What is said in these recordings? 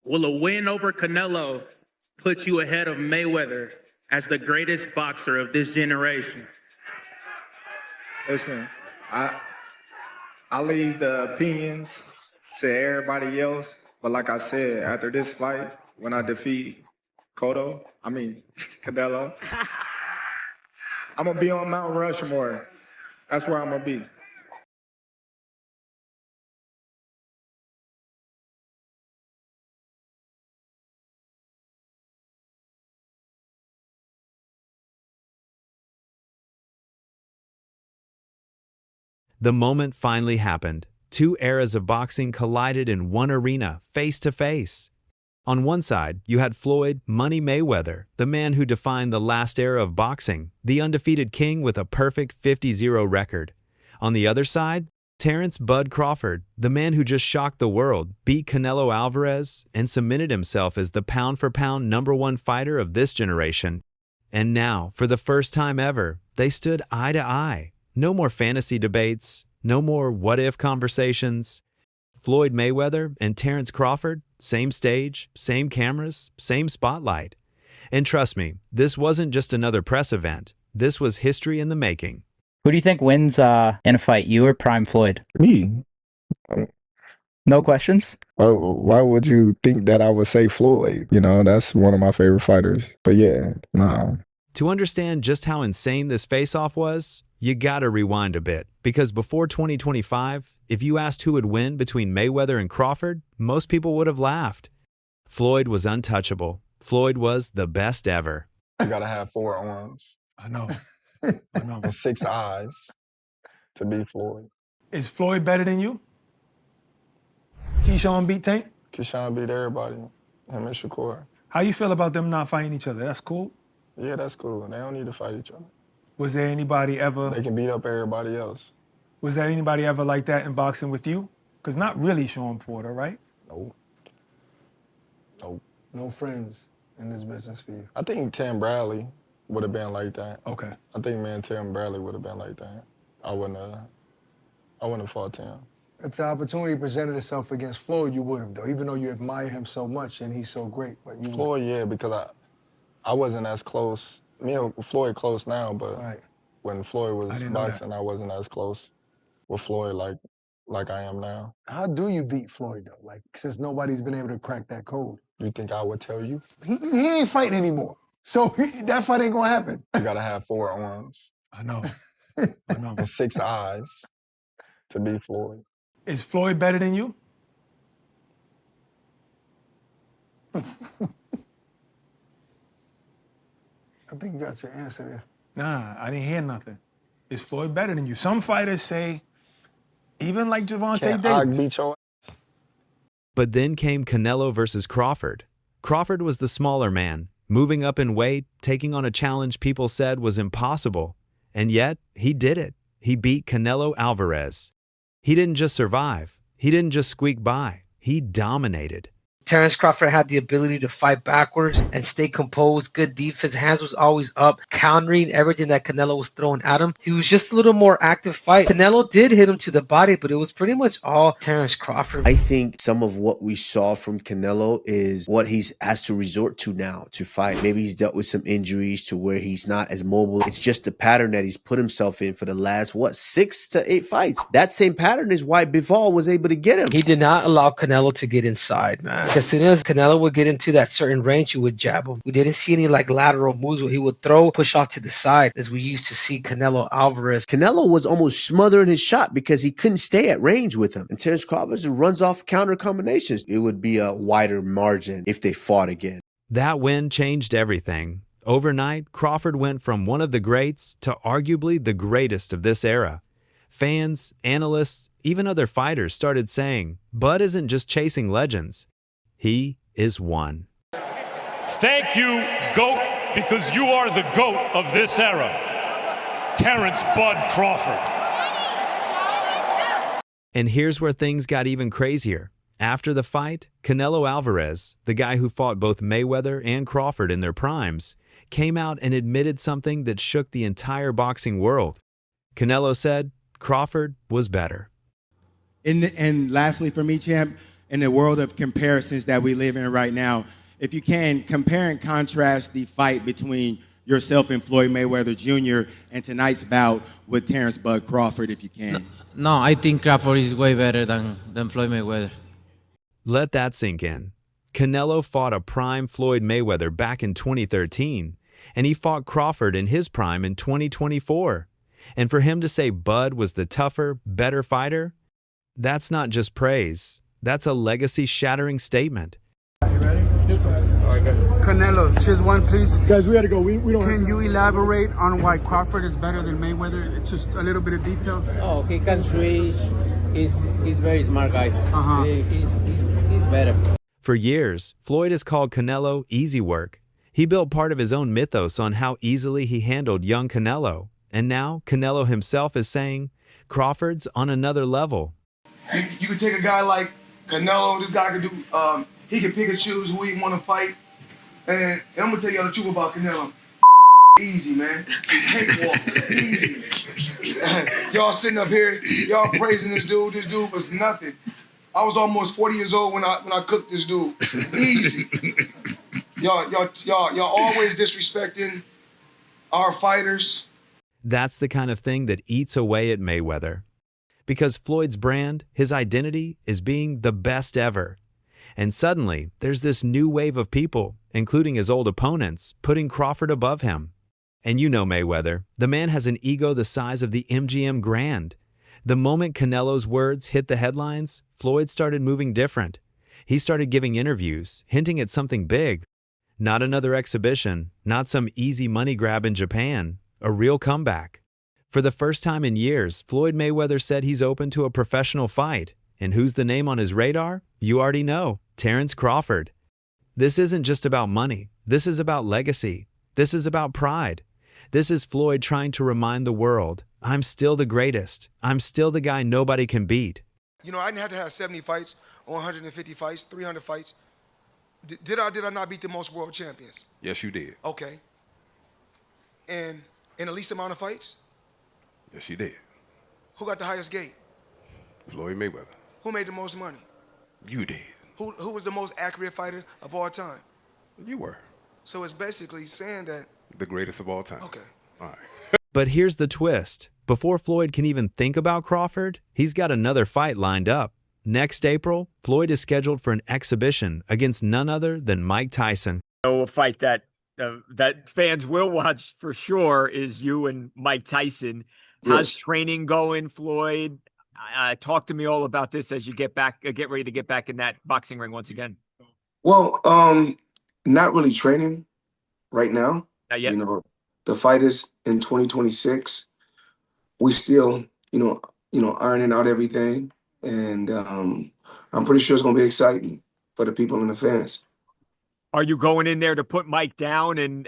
Will a win over Canelo put you ahead of Mayweather as the greatest boxer of this generation? Listen, I leave the opinions to everybody else, but like I said, after this fight, when I defeat Canelo, I'm gonna be on Mount Rushmore. That's where I'm gonna be. The moment finally happened. Two eras of boxing collided in one arena, face to face. On one side, you had Floyd "Money" Mayweather, the man who defined the last era of boxing, the undefeated king with a perfect 50-0 record. On the other side, Terence "Bud" Crawford, the man who just shocked the world, beat Canelo Alvarez, and cemented himself as the pound-for-pound #1 fighter of this generation. And now, for the first time ever, they stood eye to eye. No more fantasy debates, no more what-if conversations. Floyd Mayweather and Terence Crawford, same stage, same cameras, same spotlight. And trust me, this wasn't just another press event. This was history in the making. Who do you think wins in a fight, you or Prime Floyd? Me. No questions? Why would you think that I would say Floyd? You know, that's one of my favorite fighters. But yeah, nah. To understand just how insane this face-off was, you gotta rewind a bit, because before 2025, if you asked who would win between Mayweather and Crawford, most people would have laughed. Floyd was untouchable. Floyd was the best ever. You gotta have 4 arms. I know. And 6 eyes to beat Floyd. Is Floyd better than you? Keyshawn beat Tank? Keyshawn beat everybody, him and Shakur. How you feel about them not fighting each other? That's cool? Yeah, that's cool. They don't need to fight each other. Was there anybody ever... They can beat up everybody else. Was there anybody ever like that in boxing with you? Because not really Sean Porter, right? Nope. Nope. No friends in this business for you? I think Tim Bradley would have been like that. Okay. I think me and Tim Bradley would have been like that. I wouldn't have fought Tim. If the opportunity presented itself against Floyd, you would have, though, even though you admire him so much and he's so great. But you Floyd, yeah, because I wasn't as close. Me and Floyd close now, but when Floyd was boxing, I wasn't as close with Floyd like I am now. How do you beat Floyd, though? Like, since nobody's been able to crack that code. You think I would tell you? He ain't fighting anymore. So that fight ain't gonna happen. You gotta have 4 arms. I know. And 6 eyes to beat Floyd. Is Floyd better than you? I think you got your answer there. Nah, I didn't hear nothing. Is Floyd better than you? Some fighters say, even like Gervonta Davis. Beat your ass. But then came Canelo versus Crawford. Crawford was the smaller man, moving up in weight, taking on a challenge people said was impossible. And yet, he did it. He beat Canelo Alvarez. He didn't just survive. He didn't just squeak by. He dominated. Terence Crawford had the ability to fight backwards and stay composed, good defense, hands was always up, countering everything that Canelo was throwing at him. He was just a little more active fight. Canelo did hit him to the body, but it was pretty much all Terence Crawford. I think some of what we saw from Canelo is what he's has to resort to now to fight. Maybe he's dealt with some injuries to where he's not as mobile. It's just the pattern that he's put himself in for the last, 6 to 8 fights. That same pattern is why Bivol was able to get him. He did not allow Canelo to get inside, man. As soon as Canelo would get into that certain range, you would jab him. We didn't see any lateral moves where he would throw, push off to the side, as we used to see Canelo Alvarez. Canelo was almost smothering his shot because he couldn't stay at range with him. And Terence Crawford runs off counter combinations. It would be a wider margin if they fought again. That win changed everything. Overnight, Crawford went from one of the greats to arguably the greatest of this era. Fans, analysts, even other fighters started saying, Bud isn't just chasing legends. He is one. Thank you, GOAT, because you are the GOAT of this era. Terence "Bud" Crawford. And here's where things got even crazier. After the fight, Canelo Alvarez, the guy who fought both Mayweather and Crawford in their primes, came out and admitted something that shook the entire boxing world. Canelo said Crawford was better. And lastly for me, champ, in the world of comparisons that we live in right now, if you can, compare and contrast the fight between yourself and Floyd Mayweather Jr. and tonight's bout with Terence "Bud" Crawford, if you can. No, I think Crawford is way better than Floyd Mayweather. Let that sink in. Canelo fought a prime Floyd Mayweather back in 2013, and he fought Crawford in his prime in 2024. And for him to say Bud was the tougher, better fighter, that's not just praise. That's a legacy-shattering statement. Canelo, just one, please. Guys, we gotta go. We don't. Can you elaborate on why Crawford is better than Mayweather? Just a little bit of detail. Oh, he can switch. He's very smart guy. He's better. For years, Floyd has called Canelo easy work. He built part of his own mythos on how easily he handled young Canelo. And now Canelo himself is saying Crawford's on another level. You could take a guy like Canelo. This guy could do. He can pick and choose who he want to fight. And I'm gonna tell y'all the truth about Canelo. Easy, man. Cakewalk. Easy. Y'all sitting up here, y'all praising this dude. This dude was nothing. I was almost 40 years old when I cooked this dude. Easy. Y'all always disrespecting our fighters. That's the kind of thing that eats away at Mayweather. Because Floyd's brand, his identity, is being the best ever. And suddenly, there's this new wave of people, including his old opponents, putting Crawford above him. And you know Mayweather, the man has an ego the size of the MGM Grand. The moment Canelo's words hit the headlines, Floyd started moving different. He started giving interviews, hinting at something big. Not another exhibition, not some easy money grab in Japan, a real comeback. For the first time in years, Floyd Mayweather said he's open to a professional fight. And who's the name on his radar? You already know, Terence Crawford. This isn't just about money. This is about legacy. This is about pride. This is Floyd trying to remind the world, I'm still the greatest. I'm still the guy nobody can beat. You know, I didn't have to have 70 fights or 150 fights, 300 fights. Did I not beat the most world champions? Yes, you did. Okay. And in the least amount of fights? Yes, you did. Who got the highest gate? Floyd Mayweather. Who made the most money? You did. Who was the most accurate fighter of all time? You were. So it's basically saying that... The greatest of all time. Okay. All right. But here's the twist. Before Floyd can even think about Crawford, he's got another fight lined up. Next April, Floyd is scheduled for an exhibition against none other than Mike Tyson. A fight that fans will watch for sure is you and Mike Tyson. How's training going, Floyd? Talk to me all about this as you get ready to get back in that boxing ring once again. Well, not really training right now. Not yet. You know, the fight is in 2026. We still, ironing out everything. And I'm pretty sure it's going to be exciting for the people and the fans. Are you going in there to put Mike down and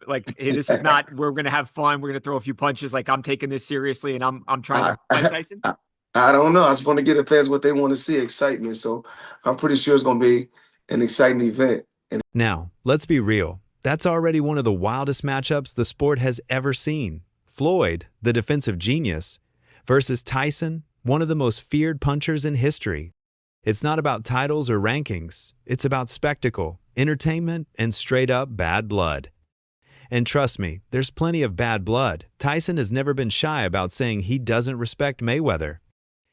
like, hey, this is not, we're going to have fun. We're going to throw a few punches. Like, I'm taking this seriously and I'm trying to fight Tyson? I don't know. I just want to get the fans what they want to see, excitement. So I'm pretty sure it's going to be an exciting event. Now, let's be real. That's already one of the wildest matchups the sport has ever seen. Floyd, the defensive genius, versus Tyson, one of the most feared punchers in history. It's not about titles or rankings. It's about spectacle, entertainment, and straight-up bad blood. And trust me, there's plenty of bad blood. Tyson has never been shy about saying he doesn't respect Mayweather.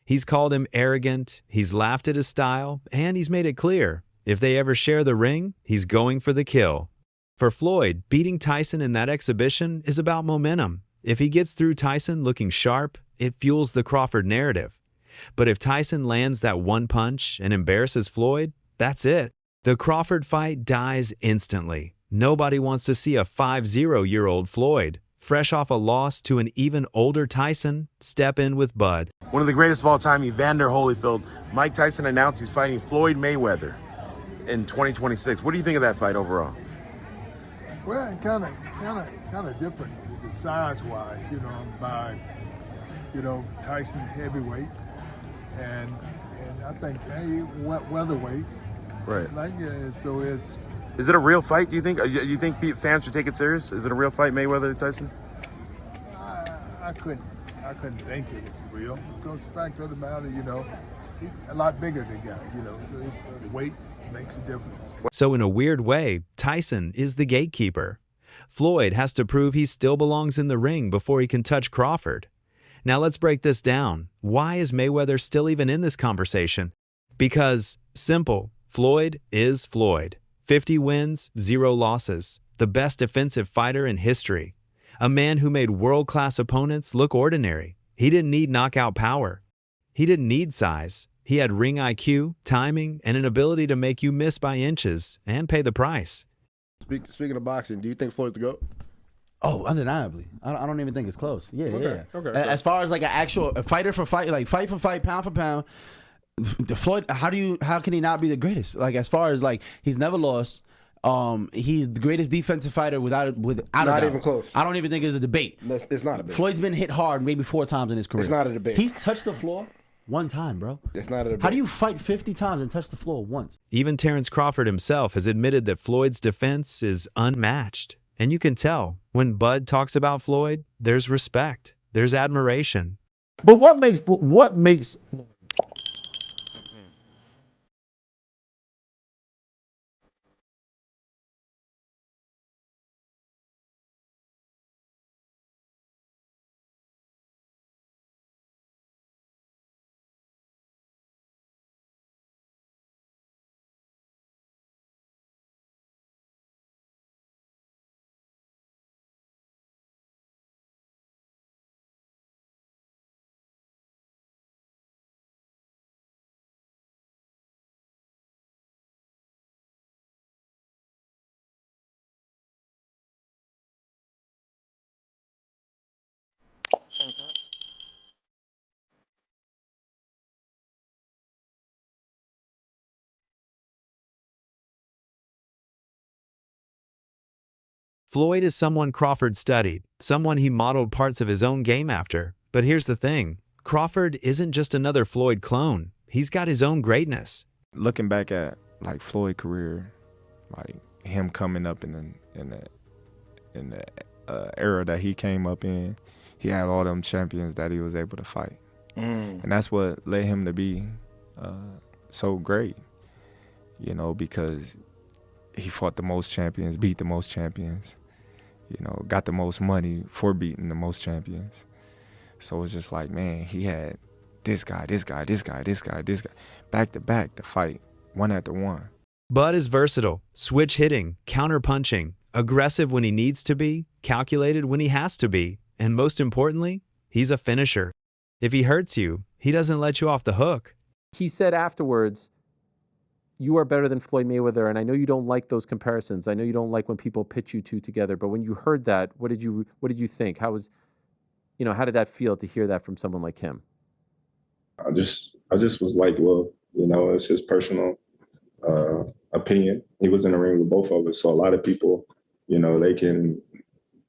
He's called him arrogant, he's laughed at his style, and he's made it clear, if they ever share the ring, he's going for the kill. For Floyd, beating Tyson in that exhibition is about momentum. If he gets through Tyson looking sharp, it fuels the Crawford narrative. But if Tyson lands that one punch and embarrasses Floyd, that's it. The Crawford fight dies instantly. Nobody wants to see a 50-year-old Floyd, fresh off a loss to an even older Tyson, step in with Bud. One of the greatest of all time, Evander Holyfield. Mike Tyson announced he's fighting Floyd Mayweather in 2026. What do you think of that fight overall? Well, kind of different, the size-wise, by, Tyson heavyweight, and I think weatherweight. Right. So it's. Is it a real fight? Do you think? Do you think fans should take it serious? Is it a real fight, Mayweather Tyson? I couldn't think it was real. Because the fact of the matter, a lot bigger, the guy, you know. So it's weight makes a difference. So in a weird way, Tyson is the gatekeeper. Floyd has to prove he still belongs in the ring before he can touch Crawford. Now let's break this down. Why is Mayweather still even in this conversation? Because, simple, Floyd is Floyd. 50 wins, 0 losses. The best defensive fighter in history. A man who made world-class opponents look ordinary. He didn't need knockout power. He didn't need size. He had ring IQ, timing, and an ability to make you miss by inches and pay the price. Speaking of boxing, do you think Floyd's the GOAT? Oh, undeniably. I don't even think it's close. Yeah, Okay, yeah. okay. As far as like an actual fighter for fight, like fight for fight, pound for pound, the Floyd, how can he not be the greatest? Like as far as like he's never lost. He's the greatest defensive fighter without a doubt. Even close. I don't even think it's a debate. It's not a debate. Floyd's been hit hard maybe 4 times in his career. It's not a debate. He's touched the floor 1 time, bro. It's not a debate. How do you fight 50 times and touch the floor once? Even Terence Crawford himself has admitted that Floyd's defense is unmatched. And you can tell, when Bud talks about Floyd, there's respect, there's admiration. But what makes Floyd is someone Crawford studied, someone he modeled parts of his own game after. But here's the thing, Crawford isn't just another Floyd clone. He's got his own greatness. Looking back at like Floyd's career, like him coming up in the era that he came up in, he had all them champions that he was able to fight, and that's what led him to be so great. You know, because he fought the most champions, beat the most champions. You know, got the most money for beating the most champions. So it's just like, man, he had this guy, back to back to fight, one after one. Bud is versatile, switch hitting, counter punching, aggressive when he needs to be, calculated when he has to be, and most importantly, he's a finisher. If he hurts you, he doesn't let you off the hook. He said afterwards, you are better than Floyd Mayweather, and I know you don't like those comparisons. I know you don't like when people pitch you two together, but when you heard that, what did you think? How did that feel to hear that from someone like him? I just was like, well, you know, it's his personal opinion. He was in the ring with both of us, so a lot of people, you know, they can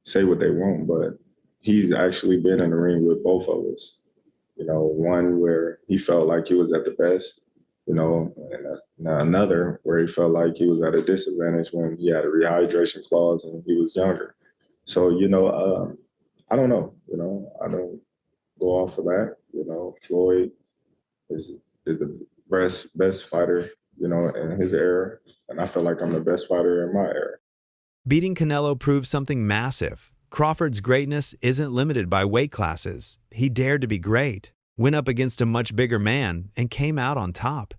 say what they want, but he's actually been in the ring with both of us. You know, one where he felt like he was at the best, you know, and another where he felt like he was at a disadvantage when he had a rehydration clause and he was younger. So, you know, I don't know, you know, I don't go off of that. You know, Floyd is the best fighter, you know, in his era, and I feel like I'm the best fighter in my era. Beating Canelo proved something massive. Crawford's greatness isn't limited by weight classes. He dared to be great, went up against a much bigger man, and came out on top.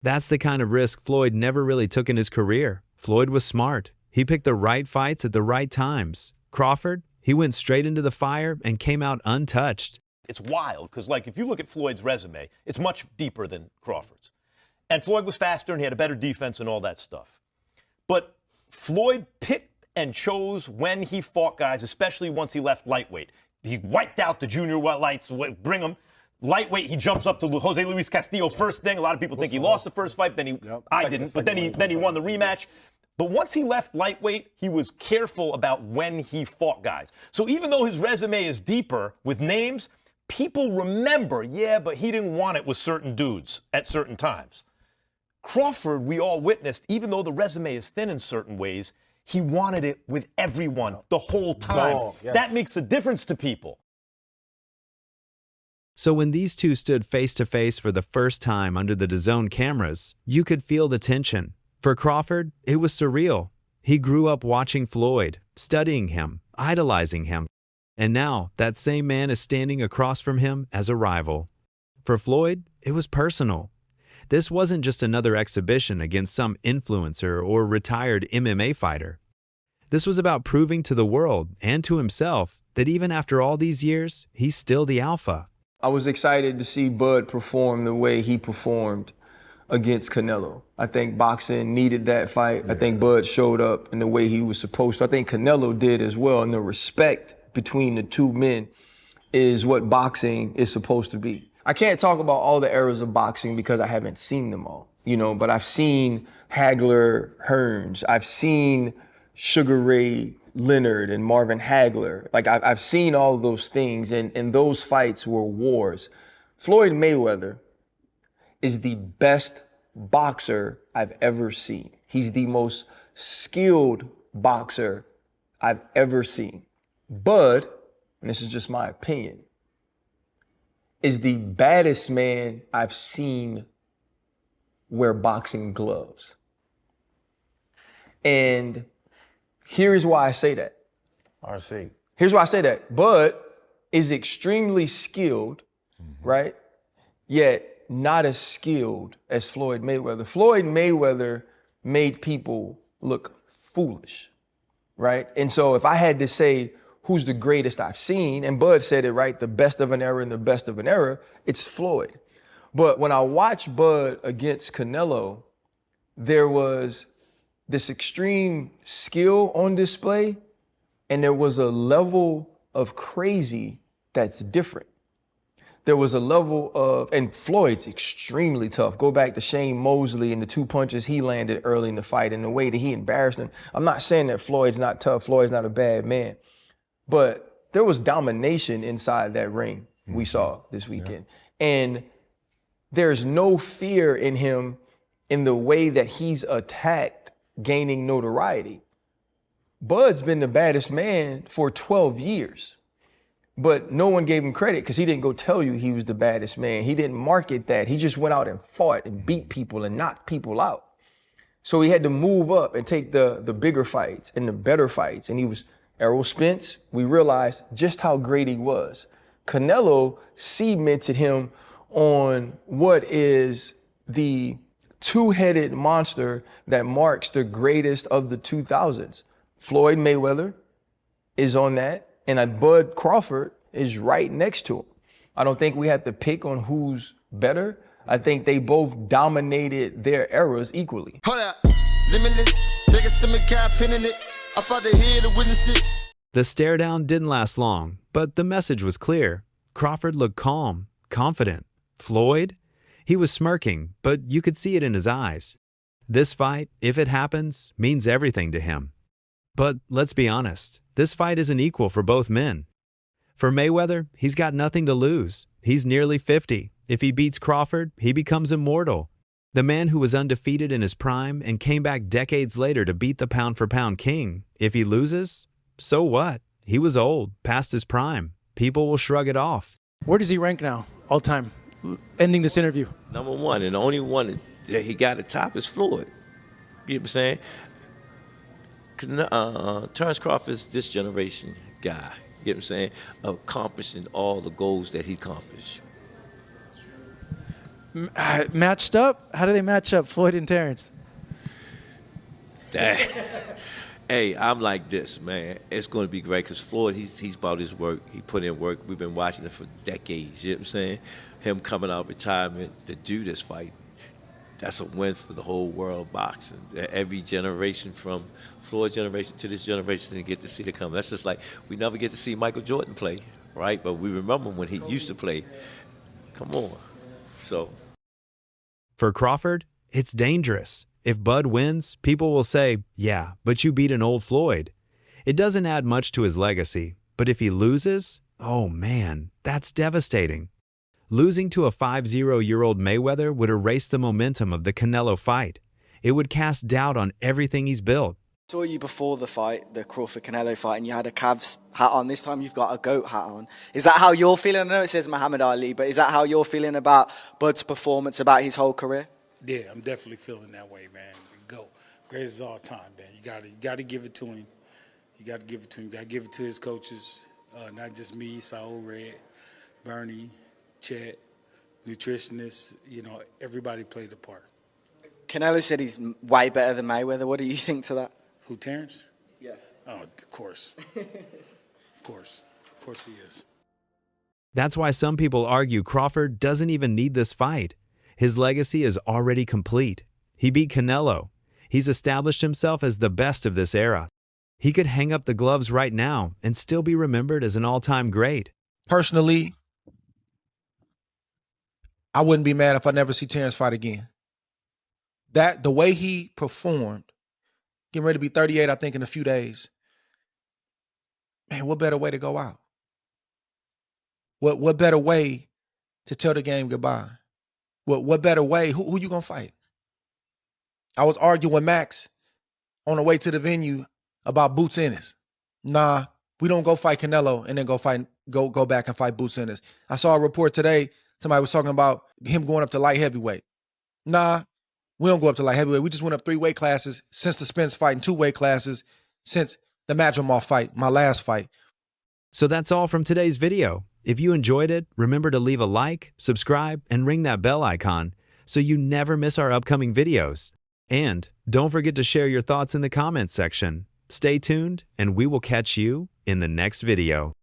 That's the kind of risk Floyd never really took in his career. Floyd was smart. He picked the right fights at the right times. Crawford, he went straight into the fire and came out untouched. It's wild because, like, if you look at Floyd's resume, it's much deeper than Crawford's. And Floyd was faster and he had a better defense and all that stuff. But Floyd picked and chose when he fought guys, especially once he left lightweight. He wiped out the junior lights, bring him. Lightweight, he jumps up to Jose Luis Castillo first thing. A lot of people think he lost the first fight, I didn't, but then he won the rematch. But once he left lightweight, he was careful about when he fought guys. So even though his resume is deeper with names, people remember, yeah, but he didn't want it with certain dudes at certain times. Crawford, we all witnessed, even though the resume is thin in certain ways, he wanted it with everyone the whole time. Yes. That makes a difference to people. So when these two stood face to face for the first time under the DAZN cameras, you could feel the tension. For Crawford, it was surreal. He grew up watching Floyd, studying him, idolizing him. And now that same man is standing across from him as a rival. For Floyd, it was personal. This wasn't just another exhibition against some influencer or retired MMA fighter. This was about proving to the world and to himself that even after all these years, he's still the alpha. I was excited to see Bud perform the way he performed against Canelo. I think boxing needed that fight. I think Bud showed up in the way he was supposed to. I think Canelo did as well, and the respect between the two men is what boxing is supposed to be. I can't talk about all the eras of boxing because I haven't seen them all, but I've seen Hagler Hearns. I've seen Sugar Ray Leonard and Marvin Hagler. Like I've seen all of those things, and those fights were wars. Floyd Mayweather is the best boxer I've ever seen. He's the most skilled boxer I've ever seen. Bud, and this is just my opinion, is the baddest man I've seen wear boxing gloves. And here's why I say that. RC. Here's why I say that. Bud is extremely skilled, right? Yet not as skilled as Floyd Mayweather. Floyd Mayweather made people look foolish, right? And so if I had to say who's the greatest I've seen, and Bud said it right, the best of an era and the best of an era, it's Floyd. But when I watched Bud against Canelo, there was this extreme skill on display, and there was a level of crazy that's different. There was a level of, and Floyd's extremely tough. Go back to Shane Mosley and the 2 punches he landed early in the fight and the way that he embarrassed him. I'm not saying that Floyd's not tough. Floyd's not a bad man. But there was domination inside that ring we saw this weekend. Yeah. And there's no fear in him in the way that he's attacked gaining notoriety. Bud's been the baddest man for 12 years. But no one gave him credit because he didn't go tell you he was the baddest man. He didn't market that. He just went out and fought and beat people and knocked people out. So he had to move up and take the bigger fights and the better fights. And he was Errol Spence. We realized just how great he was. Canelo cemented him on what is the two-headed monster that marks the greatest of the 2000s. Floyd Mayweather is on that. And Bud Crawford is right next to him. I don't think we have to pick on who's better. I think they both dominated their eras equally. Hold up. Limitless. Take a stomach cap, pinning it. I fought the head to witness it. The stare down didn't last long, but the message was clear. Crawford looked calm, confident. Floyd? He was smirking, but you could see it in his eyes. This fight, if it happens, means everything to him. But let's be honest, this fight isn't equal for both men. For Mayweather, he's got nothing to lose. He's nearly 50. If he beats Crawford, he becomes immortal. The man who was undefeated in his prime and came back decades later to beat the pound-for-pound king. If he loses, so what? He was old, past his prime. People will shrug it off. Where does he rank now, all time, ending this interview? Number one, and the only one that he got at top is Floyd. You know what I'm saying? Terence Crawford is this generation guy, you know what I'm saying, accomplishing all the goals that he accomplished. Matched up? How do they match up, Floyd and Terence? Hey, I'm like this, man. It's going to be great because Floyd, he's about his work. He put in work. We've been watching it for decades, you know what I'm saying? Him coming out of retirement to do this fight. That's a win for the whole world of boxing. Every generation from Floyd's generation to this generation didn't get to see it come. That's just like we never get to see Michael Jordan play, right? But we remember when he used to play. Come on. So. For Crawford, it's dangerous. If Bud wins, people will say, yeah, but you beat an old Floyd. It doesn't add much to his legacy. But if he loses, oh man, that's devastating. Losing to a 50-year-old Mayweather would erase the momentum of the Canelo fight. It would cast doubt on everything he's built. Saw you before the fight, the Crawford-Canelo fight, and you had a Cavs hat on. This time you've got a GOAT hat on. Is that how you're feeling? I know it says Muhammad Ali, but is that how you're feeling about Bud's performance, about his whole career? Yeah, I'm definitely feeling that way, man. GOAT, greatest of all time, man. You got to give it to him. You got to give it to him. You got to give it to his coaches, not just me, Saul Red, Bernie, Chet, nutritionists. You know, everybody played a part. Canelo said he's way better than Mayweather. What do you think to that? Who, Terence? Yeah. Oh, of course. Of course. Of course he is. That's why some people argue Crawford doesn't even need this fight. His legacy is already complete. He beat Canelo. He's established himself as the best of this era. He could hang up the gloves right now and still be remembered as an all-time great. Personally, I wouldn't be mad if I never see Terence fight again. The way he performed, getting ready to be 38, I think, in a few days. Man, what better way to go out? What better way to tell the game goodbye? What better way? Who you gonna fight? I was arguing with Max on the way to the venue about Boots Ennis. Nah, we don't go fight Canelo and then go back and fight Boots Ennis. I saw a report today. Somebody was talking about him going up to light heavyweight. Nah, we don't go up to light heavyweight. We just went up 3 weight classes since the Spence fight and 2 weight classes since the Madrimov fight, my last fight. So that's all from today's video. If you enjoyed it, remember to leave a like, subscribe, and ring that bell icon so you never miss our upcoming videos. And don't forget to share your thoughts in the comments section. Stay tuned, and we will catch you in the next video.